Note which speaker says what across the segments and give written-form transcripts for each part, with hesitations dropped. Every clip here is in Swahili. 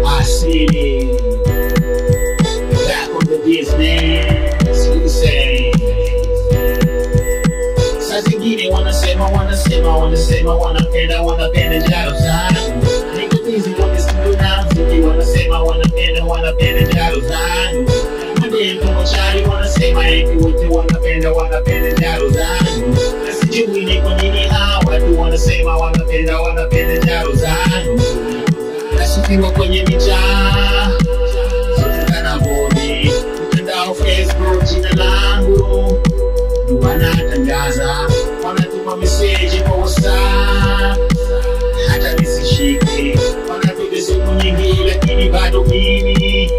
Speaker 1: Asili, back on the business, you say. Saa zingine wanasema wanapenda njaro zangu. Niko busy kwenye studio na mziki, wanapenda njaro zangu. Mademu machari wanasema eti wote wanapenda njaro zangu. Na sijui ni kwa nini hawa watu wanasema wanapenda njaro zangu. Nasifiwa kwenye mitaa, sote kanaboni, mtandao Facebook, jina langu wanatangaza, wanatuma message kwa WhatsApp, hata nisishike. Wanapiga simu nyingi lakini bado mimi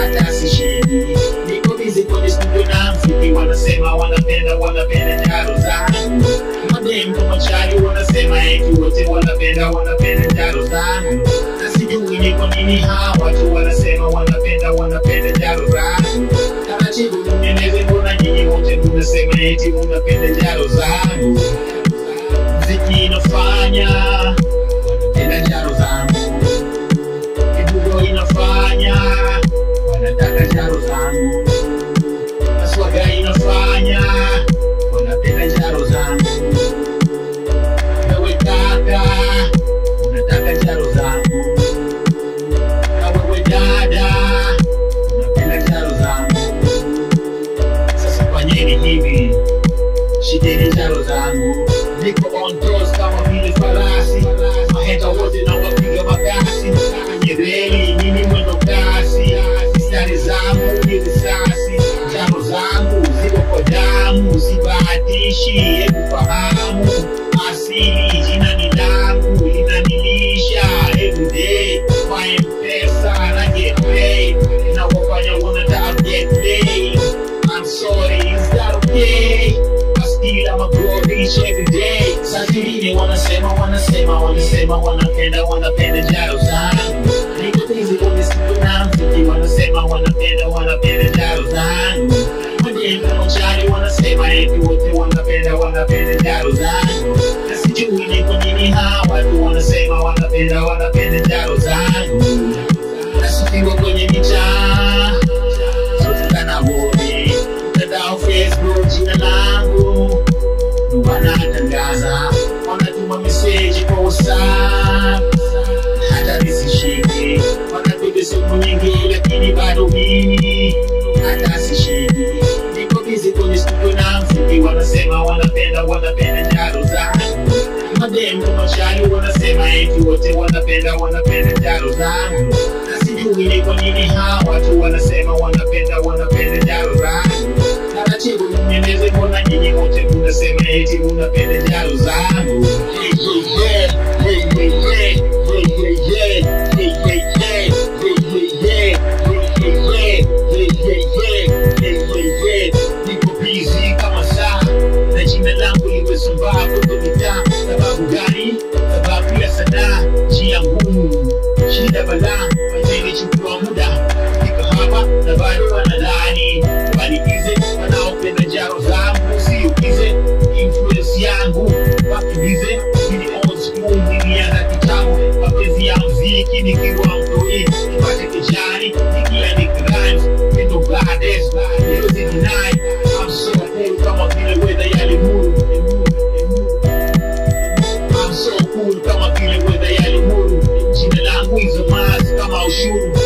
Speaker 1: hata sishiki. Niko busy kwenye studio na mziki, wanasema wanapenda njaro zangu. Mademu machari wanasema eti wote wanapenda njaro zangu. Na sijui ni kwa nini hawa watu wanasema wanapenda njaro zangu. Taratibu mnieleze, mbona nyinyi wote mnasema eti mnapenda njaro zangu? Mziki inafanya wanapenda njaro zangu, kibugo inafanya wanataka njaro zangu, maswaga inafanya wanapenda njaro zangu. Wewe kaka unataka njaro zangu, na wewe dada unapenda njaro zangu. Sasa fanyeni hivi, shikeni njaro zangu. Niko on toes kama vile farasi, maheta wote na wapiga makasi. Kwenye reli nini mwendo kasi, mistari zangu ni risasi. Njaro zangu ziko kwa damu, sibahatishi, hebu fahamu. Asili jina ni langu, linanilisha everyday. My M-Pesa na get paid, na wafanya wanataka get paid. I'm sorry, is that okay? Still I'm a grow rich every day. Saa zingine wanasema wanapenda njaro zangu. Niko busy kwenye studio na mziki, wanasema wanapenda njaro zangu. Mademu machari wanasema eti wote wanapenda njaro zangu. Na sijui ni kwa nini hawa watu wanasema wanapenda njaro zangu. Nasifiwa kwenye mitaa, sote kanaboni, mtandao Facebook, jina langu wanatangaza, wanatuma message kwa WhatsApp, hata nisishike. Wanapiga simu nyingi lakini bado mimi hata sishiki. Niko busy kwenye studio na mziki, wanasema wanapenda njaro zangu. Mademu machari wanasema eti wote wanapenda njaro zangu. Na sijui ni kwa nini hawa watu wanasema wanapenda njaro zangu. Taratibu mnieleze, mbona nyinyi wote mnasema eti mnapenda njaro zangu? Niko busy kama saa, na jina langu limesambaa kwenye mitaa. Sababu gani? Sababu ya sanaa, njia ngumu, shida balaa, imenichukua muda kufika hapa na bado wanadhani wanikize. Wanaopenda njaro zangu siukize, influence yangu wakibize. Ni old school, nilianza kitambo, mapenzi ya mziki nikiwa mtoi, nipate kijani, nikiandika rhymes, endo goddess, music night. I'm so cool kama vile weather ya limuru. I'm so cool kama vile weather ya limuru. Jina langu hizo mazi kama ushuru,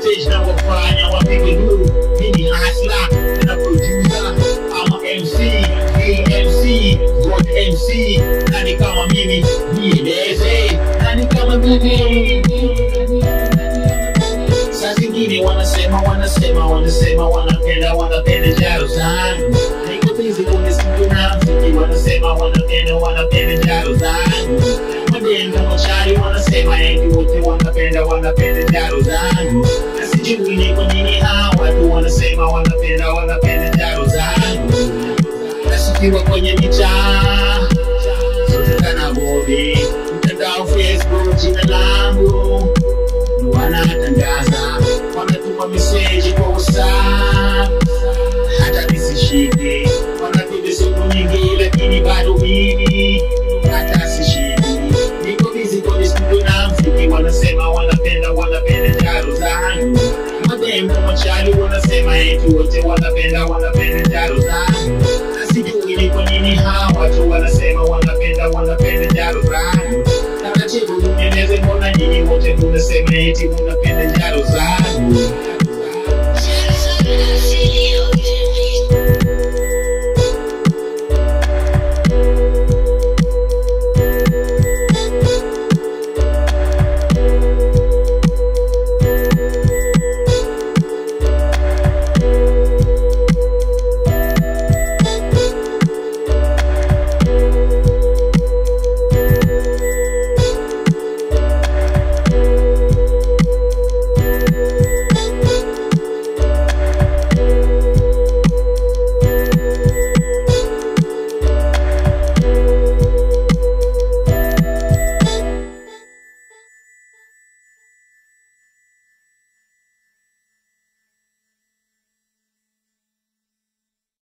Speaker 1: stage na wafanya wapige duru. Mini hustler, na producer, ama MC, MC, God MC. Nani kama mimi, nieleze, nani kama mimi? Saa zingine wanasema wanapenda njaro zangu. Niko busy kwenye studio na mziki, wanasema wanapenda njaro zangu. Mademu machari wanasema eti wote wanapenda njaro zangu. Na sijui ni kwa nini hawa watu wanasema wanapenda njaro zangu. Nasifiwa kwenye mitaa, sote kanaboni, mtandao Facebook, jina langu wanatangaza, wanatuma message kwa WhatsApp, hata nisishike. Wanapiga simu nyingi lakini bado mimi eti wote wanapenda njaro zangu. Na sijui ni kwa nini hawa watu wanasema wanapenda njaro zangu. Taratibu nieleze, mbona nyinyi wote mnasema eti mnapenda njaro zangu?